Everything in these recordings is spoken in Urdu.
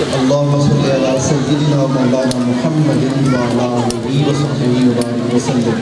اللهم صل على سيدنا مولانا محمد وعلى آله وصحبه وبارك وسلم.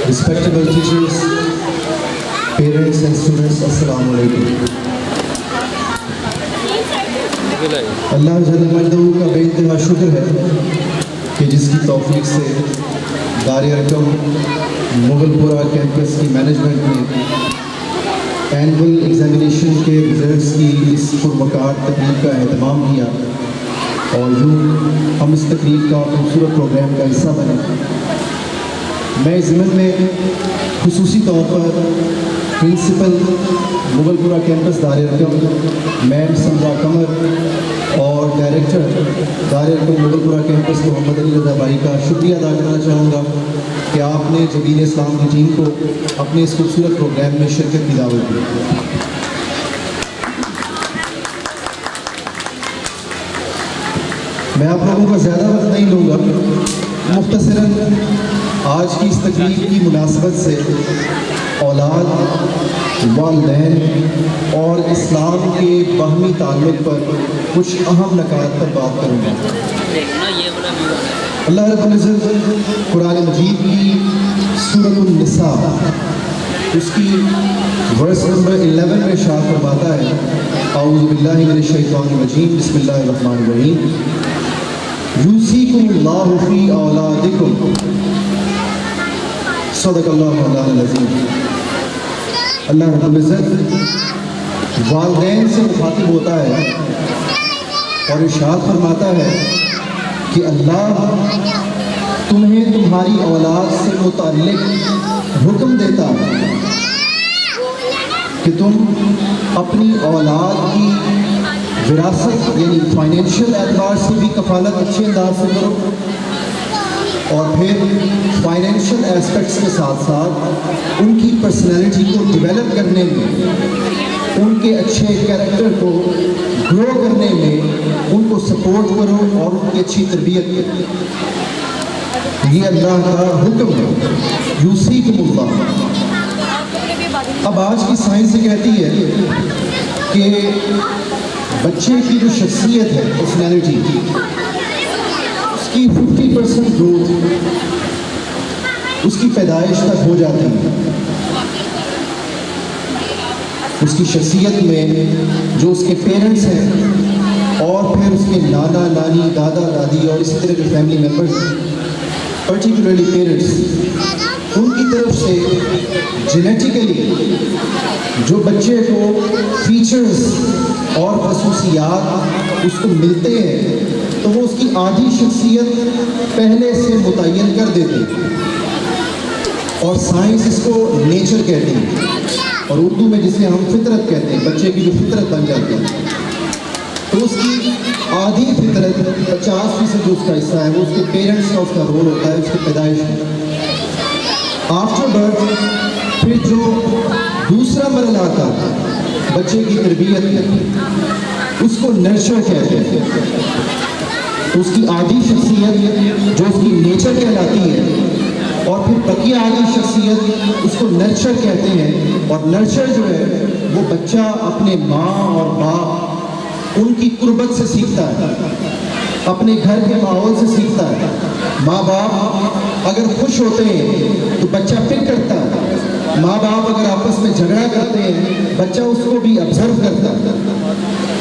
Respectable teachers, parents and students, Assalamu alaikum. اللہ جل مجدہ کا بے انتہا شکر ہے کہ جس کی توفیق سے دار ارقم مغل پورہ کیمپس کی مینجمنٹ نے اینول ایگزامینیشن کے ریزلٹس کی اس پروقار تقریب کا اہتمام کیا اور یوں ہم اس تقریب کا خوبصورت پروگرام کا حصہ بنے. میں اس ضمن میں خصوصی طور پر پرنسپل مغل پورہ کیمپس دار ارقم میم سمرا قمر اور ڈائریکٹر دار ارقم مغل پورہ کیمپس محمد علی رضا بھائی کا شکریہ ادا کرنا چاہوں گا کہ آپ نے جبین اسلام کی ٹیم کو اپنے اس خوبصورت پروگرام میں شرکت کی دعوت دی. میں آپ لوگوں کا زیادہ وقت نہیں لوں گا. مختصراً آج کی اس تقریب کی مناسبت سے اولاد، والدین اور اسلام کے باہمی تعلق پر کچھ اہم نکات پر بات کروں گا. اللہ رب العزت قرآن مجید کی سورۃ النساء اس کی ورس نمبر 11 میں ارشاد فرماتا ہے اعوذ باللہ من الشیطان الرجیم بسم اللہ الرحمن الرحیم یوصیکم اللہ فی اولادکم صدق اللہ مولانا العظیم. اللہ رب العزت والدین سے مخاطب ہوتا ہے اور ارشاد فرماتا ہے کہ اللہ تمہیں تمہاری اولاد سے متعلق حکم دیتا ہے کہ تم اپنی اولاد کی وراثت یعنی فائنینشیل اعتبار سے بھی کفالت اچھے انداز سے کرو اور پھر فائنینشیل ایسپیکٹس کے ساتھ ساتھ ان کی پرسنالٹی کو ڈیولپ کرنے میں، ان کے اچھے کیریکٹر کو گرو کرنے میں ان کو سپورٹ کرو اور ان کی اچھی تربیت کرو. یہ اللہ کا حکم ہے یوصیکم اللہ. اب آج کی سائنس یہ کہتی ہے کہ بچے کی جو شخصیت ہے پرسنالٹی اس کی 50% گروتھ اس کی پیدائش تک ہو جاتی ہے. اس کی شخصیت میں جو اس کے پیرنٹس ہیں اور پھر اس کے نانا نانی دادا دادی اور اسی طرح کے فیملی ممبرز پرٹیکولرلی پیرنٹس ان کی طرف سے جینیٹیکلی جو بچے کو فیچرز اور خصوصیات اس کو ملتے ہیں تو وہ اس کی آدھی شخصیت پہلے سے متعین کر دیتے ہیں اور سائنس اس کو نیچر کہتی ہے اور اردو میں جسے ہم فطرت کہتے ہیں. بچے کی جو فطرت بن جاتی ہے تو اس کی آدھی فطرت 50% جو اس کا حصہ ہے وہ اس کے پیرنٹس کا اس کا رول ہوتا ہے اس کی پیدائش میں. آفٹر برتھ پھر جو دوسرا مرحلہ آتا ہے بچے کی تربیت میں اس کو نرچر کہتے ہیں. اس کی آدھی شخصیت جو اس کی نیچر کہلاتی ہے اور پھر بقیہ آدھی شخصیت اس کو نرچر کہتے ہیں. اور نرچر جو ہے وہ بچہ اپنے ماں اور باپ ان کی قربت سے سیکھتا ہے، اپنے گھر کے ماحول سے سیکھتا ہے. ماں باپ اگر خوش ہوتے ہیں تو بچہ پک کرتا ہے، ماں باپ اگر آپس میں جھگڑا کرتے ہیں بچہ اس کو بھی آبزرو کرتا ہے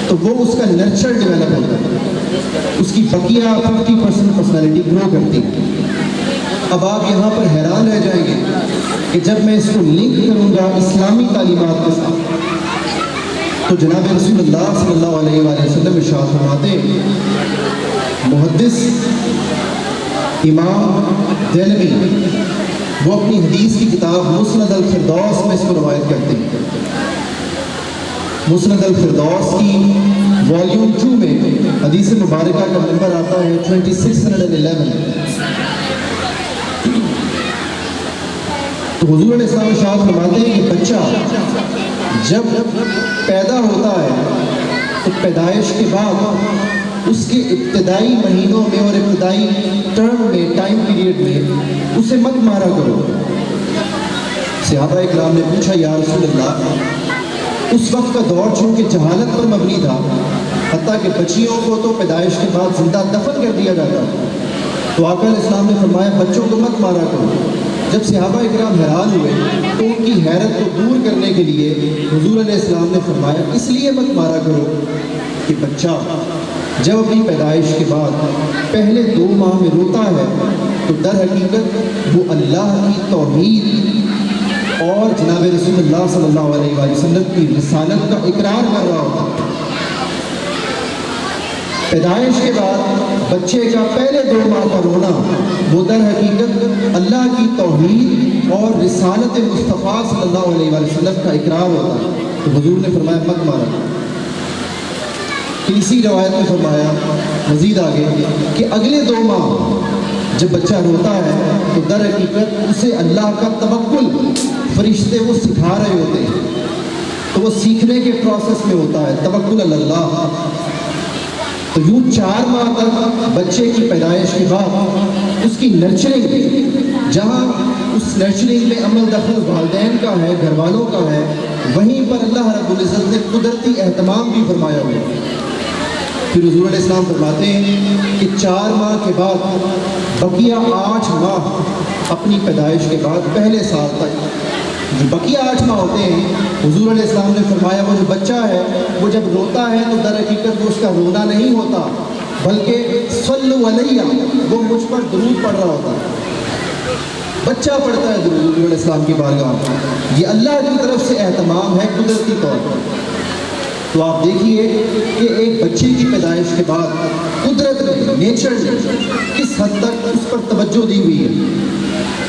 تو وہ اس کا نرچر ڈیولپ ہوتا ہے، اس کی بقیہ 50% پرسنالٹی گرو کرتی ہے. اب آپ یہاں پر حیران رہ جائیں گے کہ جب میں اس کو لنک کروں گا اسلامی تعلیمات کے ساتھ تو جناب رسول اللہ صلی اللہ علیہ وآلہ وسلم ارشاد فرماتے محدث امام دہلوی وہ اپنی حدیث کی کتاب مسند الفردوس میں اس کو روایت کرتے ہیں. مسند الفردوس کی والیوم 2 میں حدیث مبارکہ کا نمبر آتا ہے 2611. تو حضور علیہ السلام ارشاد فرماتے ہیں کہ بچہ جب پیدا ہوتا ہے تو پیدائش کے بعد اس کے ابتدائی مہینوں میں اور ابتدائی ٹرم میں ٹائم پیریڈ میں اسے مت مارا کرو. صحابہ اکرام نے پوچھا یا رسول اللہ، اس وقت کا دور چونکہ جہالت پر مبنی تھا، حتیٰ کہ بچیوں کو تو پیدائش کے بعد زندہ دفن کر دیا جاتا ہے۔ تو آقا علیہ السلام نے فرمایا بچوں کو مت مارا کرو۔ جب صحابہ اکرام حیران ہوئے تو ان کی حیرت کو دور کرنے کے لیے حضور علیہ السلام نے فرمایا اس لیے مت مارا کرو کہ بچہ جب اپنی پیدائش کے بعد پہلے 2 ماہ میں روتا ہے تو در حقیقت وہ اللہ کی توحید اور جناب رسول اللہ صلی اللہ علیہ وآلہ وسلم کی رسالت کا اقرار کر رہا ہوتا ہے۔ پیدائش کے بعد بچے کا پہلے 2 ماہ کا رونا وہ در حقیقت اللہ کی توحید اور رسالت مصطفیٰ صلی اللہ علیہ وآلہ وسلم کا اقرار ہوتا ہے۔ تو حضور نے فرمایا مت مارا۔ اسی روایت میں فرمایا مزید آگے کہ اگلے 2 ماہ جب بچہ روتا ہے تو در حقیقت اسے اللہ کا توکل فرشتے وہ سکھا رہے ہوتے ہیں، تو وہ سیکھنے کے پروسیس میں ہوتا ہے توکل اللہ۔ تو یوں 4 ماہ تک بچے کی پیدائش کے بعد اس کی نرچرنگ، جہاں اس نرچرنگ میں عمل دخل والدین کا ہے، گھر والوں کا ہے، وہیں پر اللہ رب العزت نے قدرتی اہتمام بھی فرمایا ہوا ہے۔ پھر حضور علیہ السلام فرماتے ہیں کہ 4 ماہ کے بعد بقیہ 8 ماہ اپنی پیدائش کے بعد پہلے سال تک جو بقیہ 8 ماہ ہوتے ہیں، حضور علیہ السلام نے فرمایا وہ جو بچہ ہے وہ جب روتا ہے تو در حقیقت وہ اس کا رونا نہیں ہوتا، بلکہ صلو علیہ وہ مجھ پر درود پڑھ رہا ہوتا ہے۔ بچہ پڑھتا ہے درود حضور علیہ السلام کی بارگاہ میں، یہ اللہ کی طرف سے اہتمام ہے قدرتی طور پر۔ تو آپ دیکھیے کہ ایک بچے کی پیدائش کے بعد قدرت نے، نیچر نے کس حد تک اس پر توجہ دی ہوئی ہے۔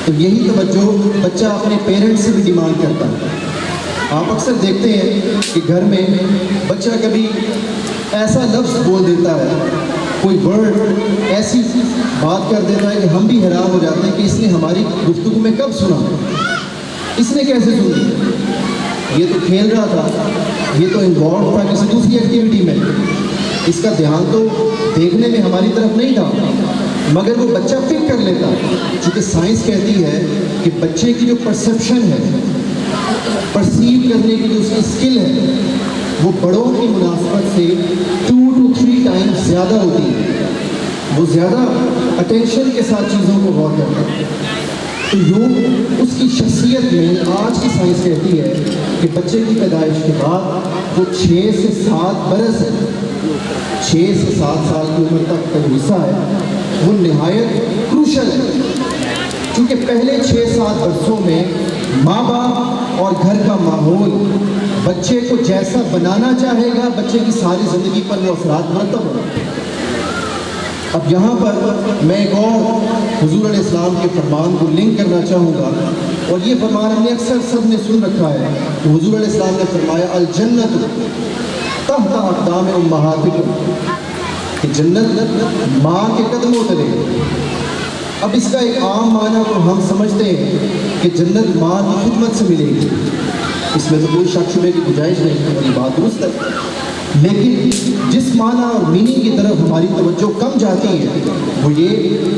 تو یہی توجہ بچہ اپنے پیرنٹس سے بھی ڈیمانڈ کرتا ہے۔ آپ اکثر دیکھتے ہیں کہ گھر میں بچہ کبھی ایسا لفظ بول دیتا ہے، کوئی ورڈ ایسی بات کر دیتا ہے کہ ہم بھی حیران ہو جاتے ہیں کہ اس نے ہماری گفتگو میں کب سنا، اس نے کیسے سنی، یہ تو کھیل رہا تھا، یہ تو انوالو تھا کسی دوسری ایکٹیویٹی میں، اس کا دھیان تو دیکھنے میں ہماری طرف نہیں تھا، مگر وہ بچہ پک کر لیتا ہے۔ چونکہ سائنس کہتی ہے کہ بچے کی جو پرسیپشن ہے، پرسیو کرنے کی جو اس کی اسکل ہے، وہ بڑوں کی مناسبت سے 2 to 3 ٹائمز زیادہ ہوتی ہے، وہ زیادہ اٹینشن کے ساتھ چیزوں کو غور کرتا ہے۔ تو یوں اس کی شخصیت میں آج کی سائنس کہتی ہے کہ بچے کی پیدائش کے بعد وہ 6 سے 7 برس ہے، 6 سے 7 سال کی عمر تک کا حصہ ہے وہ نہایت کروشل ہے، کیونکہ پہلے 6-7 برسوں میں ماں باپ اور گھر کا ماحول بچے کو جیسا بنانا چاہے گا بچے کی ساری زندگی پر وہ اثرات مرتب ہوگا۔ اب یہاں پر میں ایک اور حضور علیہ السلام کے فرمان کو لنک کرنا چاہوں گا، اور یہ فرمان ہم نے اکثر سب نے سن رکھا ہے کہ حضور علیہ السلام نے فرمایا الجنت تحت اقدام امہاتکم، کہ جنت ماں کے قدموں تلے۔ اب اس کا ایک عام معنی تو ہم سمجھتے ہیں کہ جنت ماں کی خدمت سے ملے گی، اس میں تو کوئی شک شبے کی گنجائش نہیں، ہماری بات درست ہے، لیکن جس معنی اور میننگ کی طرف ہماری توجہ کم جاتی ہے وہ یہ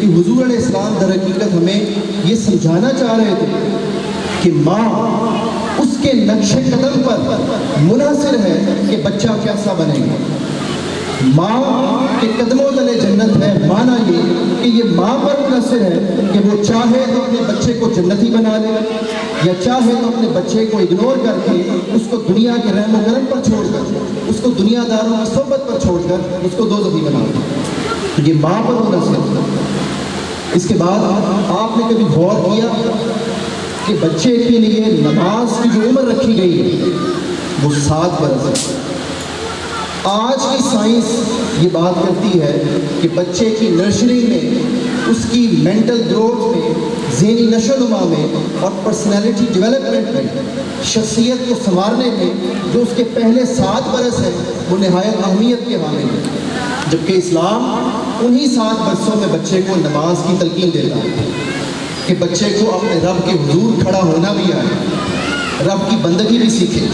کہ حضور علیہ السلام در حقیقت ہمیں یہ سمجھانا چاہ رہے تھے کہ ماں اس کے نقش قدم پر منحصر ہے کہ بچہ کیسا بنے گا۔ ماں کے قدموں تلے جنت ہے، مانا یہ کہ یہ ماں پر منحصر ہے کہ وہ چاہے تو اپنے بچے کو جنتی بنا لے، یا چاہے تو اپنے بچے کو اگنور کر کے اس کو دنیا کے رحم و کرم پر چھوڑ کر، اس کو دنیا داروں کی صحبت پر چھوڑ کر اس کو دوزخی بنا لے۔ یہ ماں پر منحصر ہے۔ اس کے بعد آپ نے کبھی غور کیا کہ بچے کے لیے نماز کی جو عمر رکھی گئی ہے وہ 7 برس ہے۔ آج کی سائنس یہ بات کرتی ہے کہ بچے کی نرسرنگ میں، اس کی مینٹل گروتھ میں، ذہنی نشو و نما میں اور پرسنالٹی ڈیولپمنٹ میں، شخصیت کو سنوارنے میں جو اس کے پہلے 7 برس ہیں وہ نہایت اہمیت کے حامل ہے، جبکہ اسلام انہی 7 برسوں میں بچے کو نماز کی تلقین دیتا ہے کہ بچے کو اپنے رب کے حضور کھڑا ہونا بھی آئے، رب کی بندگی بھی سیکھے۔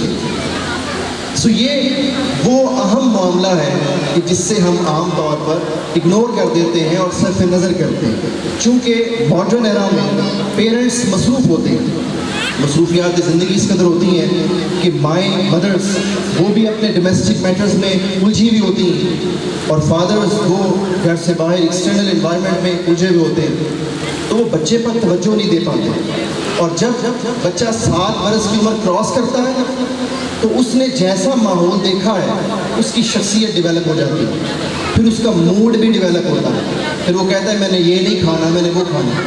سو یہ وہ اہم معاملہ ہے کہ جس سے ہم عام طور پر اگنور کر دیتے ہیں اور صرف نظر کرتے ہیں، چونکہ ماڈرن ایرا میں پیرنٹس مصروف ہوتے ہیں، مصروفیات زندگی اس قدر ہوتی ہیں کہ مائیں مدرس وہ بھی اپنے ڈومیسٹک میٹرز میں الجھی ہوئی ہوتی ہیں، اور فادرز وہ گھر سے باہر ایکسٹرنل انوائرمنٹ میں الجھے ہوئے ہوتے ہیں تو وہ بچے پر توجہ نہیں دے پاتے، اور جب بچہ 7 برس کی عمر کراس کرتا ہے تو اس نے جیسا ماحول دیکھا ہے اس کی شخصیت ڈیولپ ہو جاتی ہے، پھر اس کا موڈ بھی ڈیولپ ہوتا ہے، پھر وہ کہتا ہے میں نے یہ نہیں کھانا، میں نے وہ کھانا،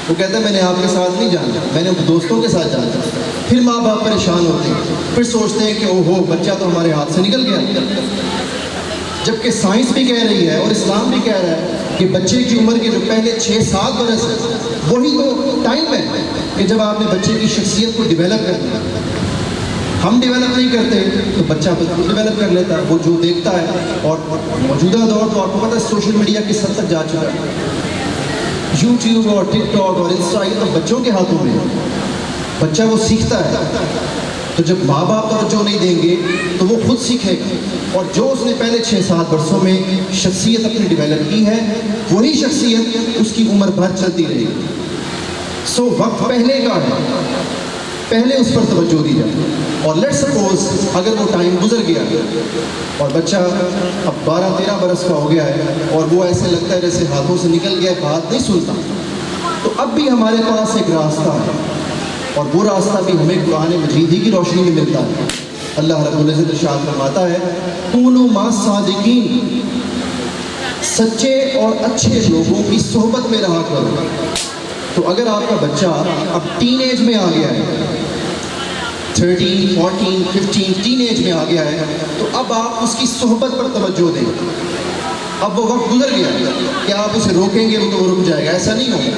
وہ کہتا ہے میں نے آپ کے ساتھ نہیں جانا، میں نے دوستوں کے ساتھ جانا۔ پھر ماں باپ پریشان ہوتے ہیں، پھر سوچتے ہیں کہ او ہو بچہ تو ہمارے ہاتھ سے نکل گیا، جبکہ سائنس بھی کہہ رہی ہے اور اسلام بھی کہہ رہا ہے کہ بچے کی عمر کے جو پہلے 6-7 برس ہے وہی تو ٹائم ہے کہ جب آپ نے بچے کی شخصیت کو ڈیولپ کرنا ہے۔ ہم ڈیولپ نہیں کرتے تو بچہ خود ڈیولپ کر لیتا ہے، وہ جو دیکھتا ہے، اور موجودہ دور تو آپ کو پتہ ہے سوشل میڈیا کس حد تک جا چکا ہے، یوٹیوب اور ٹک ٹاک اور انسٹا یہ تو بچوں کے ہاتھوں میں ہے، بچہ وہ سیکھتا ہے، تو جب ماں باپ توجہ نہیں دیں گے تو وہ خود سیکھے گا، اور جو اس نے پہلے 6-7 برسوں میں شخصیت اپنی ڈیولپ کی ہے وہی شخصیت اس کی عمر بھر چلتی رہے گی۔ سو وقت پہلے کا ہے، پہلے اس پر توجہ دی جائے، اور لیٹ سپوز اگر وہ ٹائم گزر گیا اور بچہ اب 12-13 برس کا ہو گیا ہے اور وہ ایسے لگتا ہے جیسے ہاتھوں سے نکل گیا، بات نہیں سنتا، تو اب بھی ہمارے پاس ایک راستہ ہے، اور وہ راستہ بھی ہمیں قرآن مجید ہی کی روشنی میں ملتا ہے۔ اللہ رب العزت ارشاد فرماتا ہے کونوا مع الصادقین، سچے اور اچھے لوگوں کی صحبت میں رہا کرو۔ تو اگر آپ کا بچہ اب ٹین ایج میں آ گیا ہے، 13, 14, 15 ٹین ایج میں آ گیا ہے، تو اب آپ اس کی صحبت پر توجہ دیں۔ اب وہ وقت گزر گیا کہ آپ اسے روکیں گے تو وہ رک جائے گا، ایسا نہیں ہوگا،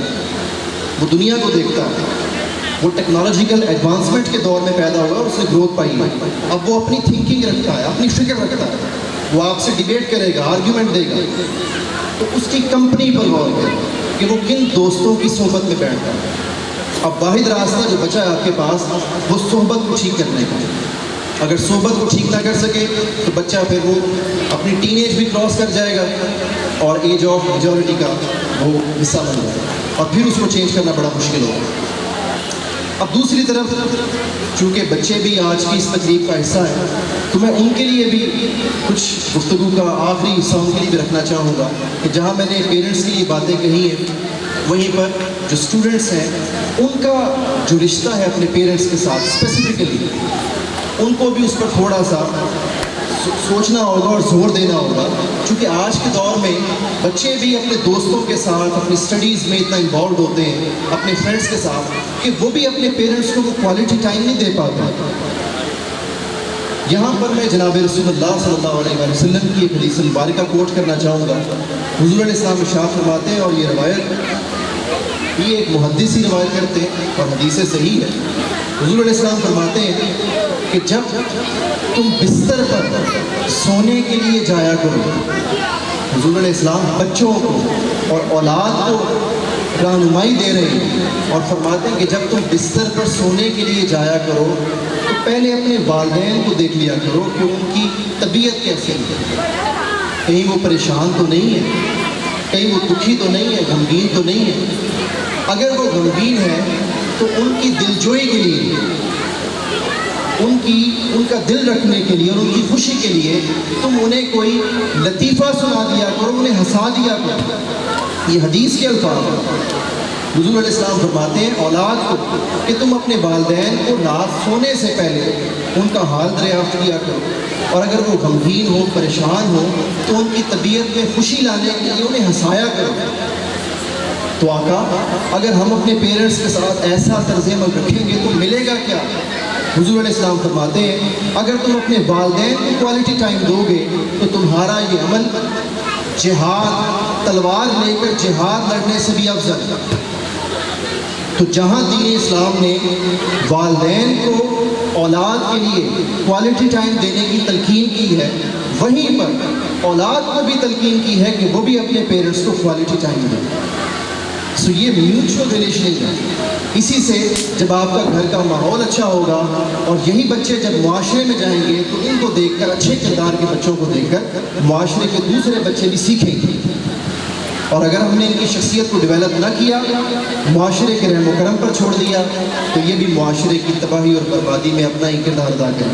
وہ دنیا کو دیکھتا ہے، وہ ٹیکنالوجیکل ایڈوانسمنٹ کے دور میں پیدا ہوگا اور اس نے گروتھ پائی ہے، اب وہ اپنی تھنکنگ رکھتا ہے، اپنی فکر رکھتا ہے، وہ آپ سے ڈیبیٹ کرے گا، آرگیومنٹ دے گا، تو اس کی کمپنی پر غور کریں کہ وہ کن دوستوں کی صحبت میں بیٹھتا ہے۔ اب واحد راستہ جو بچا ہے آپ کے پاس وہ صحبت کو ٹھیک کرنے کا، اگر صحبت کو ٹھیک نہ کر سکے تو بچہ پھر وہ اپنی ٹین ایج بھی کراس کر جائے گا اور ایج آف میجورٹی کا وہ حصہ بن جائے گا، اور پھر اس کو چینج کرنا بڑا مشکل ہوگا۔ اب دوسری طرف چونکہ بچے بھی آج کی اس تقریب کا حصہ ہیں تو میں ان کے لیے بھی کچھ گفتگو کا آخری حصہ ان کے لیے بھی رکھنا چاہوں گا کہ جہاں میں نے پیرنٹس کی یہ باتیں کہی ہیں وہیں پر جو اسٹوڈنٹس ہیں ان کا جو رشتہ ہے اپنے پیرنٹس کے ساتھ اسپیسیفکلی ان کو بھی اس پر تھوڑا سا سوچنا ہوگا اور زور دینا ہوگا، چونکہ آج کے دور میں بچے بھی اپنے دوستوں کے ساتھ اپنی اسٹڈیز میں اتنا انوالوڈ ہوتے ہیں اپنے فرینڈس کے ساتھ کہ وہ بھی اپنے پیرنٹس کو وہ کوالٹی ٹائم نہیں دے پاتے۔ یہاں پر میں جناب رسول اللہ صلی اللہ علیہ وسلم کی ایک حدیث مبارکہ کوٹ کرنا چاہوں گا۔ حضور علیہ السلام ارشاد فرماتے ہیں، اور یہ روایت یہ ایک محدث ہی روایت کرتے ہیں اور حدیث صحیح ہے۔ حضور علیہ السلام فرماتے ہیں کہ جب تم بستر پر سونے کے لیے جایا کرو، حضور علیہ السلام بچوں کو اور اولاد کو رہنمائی دے رہے ہیں اور فرماتے ہیں کہ جب تم بستر پر سونے کے لیے جایا کرو تو پہلے اپنے والدین کو دیکھ لیا کرو کہ ان کی طبیعت کیسی ہے، کہیں وہ پریشان تو نہیں ہے، کہیں وہ دکھی تو نہیں ہے، غمگین تو نہیں ہے۔ اگر وہ غمگین ہے تو ان کی دلجوئی کے لیے، ان کا دل رکھنے کے لیے اور ان کی خوشی کے لیے تم انہیں کوئی لطیفہ سنا دیا کرو، انہیں ہنسا دیا کرو۔ یہ حدیث کے الفاظ ہیں۔ حضور علیہ السلام فرماتے ہیں اولاد کو کہ تم اپنے والدین کو رات سونے سے پہلے ان کا حال دریافت کیا کرو، اور اگر وہ غمگین ہو، پریشان ہو تو ان کی طبیعت میں خوشی لانے کے لیے انہیں ہنسایا کرو۔ تو آقا اگر ہم اپنے پیرنٹس کے ساتھ ایسا طرز عمل رکھیں گے تو ملے گا کیا؟ حضور علیہ السلام فرماتے ہیں اگر تم اپنے والدین کو کوالٹی ٹائم دو گے تو تمہارا یہ عمل جہاد، تلوار لے کر جہاد لڑنے سے بھی افضل ہے۔ تو جہاں دین اسلام نے والدین کو اولاد کے لیے کوالٹی ٹائم دینے کی تلقین کی ہے، وہیں پر اولاد کو بھی تلقین کی ہے کہ وہ بھی اپنے پیرنٹس کو کوالٹی ٹائم دیں۔ سو یہ میوچول ریلیشن ہے۔ اسی سے جب آپ کا گھر کا ماحول اچھا ہوگا اور یہی بچے جب معاشرے میں جائیں گے تو ان کو دیکھ کر، اچھے کردار کے بچوں کو دیکھ کر معاشرے کے دوسرے بچے بھی سیکھیں گے، اور اگر ہم نے ان کی شخصیت کو ڈیولپ نہ کیا، معاشرے کے رحم و کرم پر چھوڑ دیا، تو یہ بھی معاشرے کی تباہی اور بربادی میں اپنا ہی کردار ادا کریں۔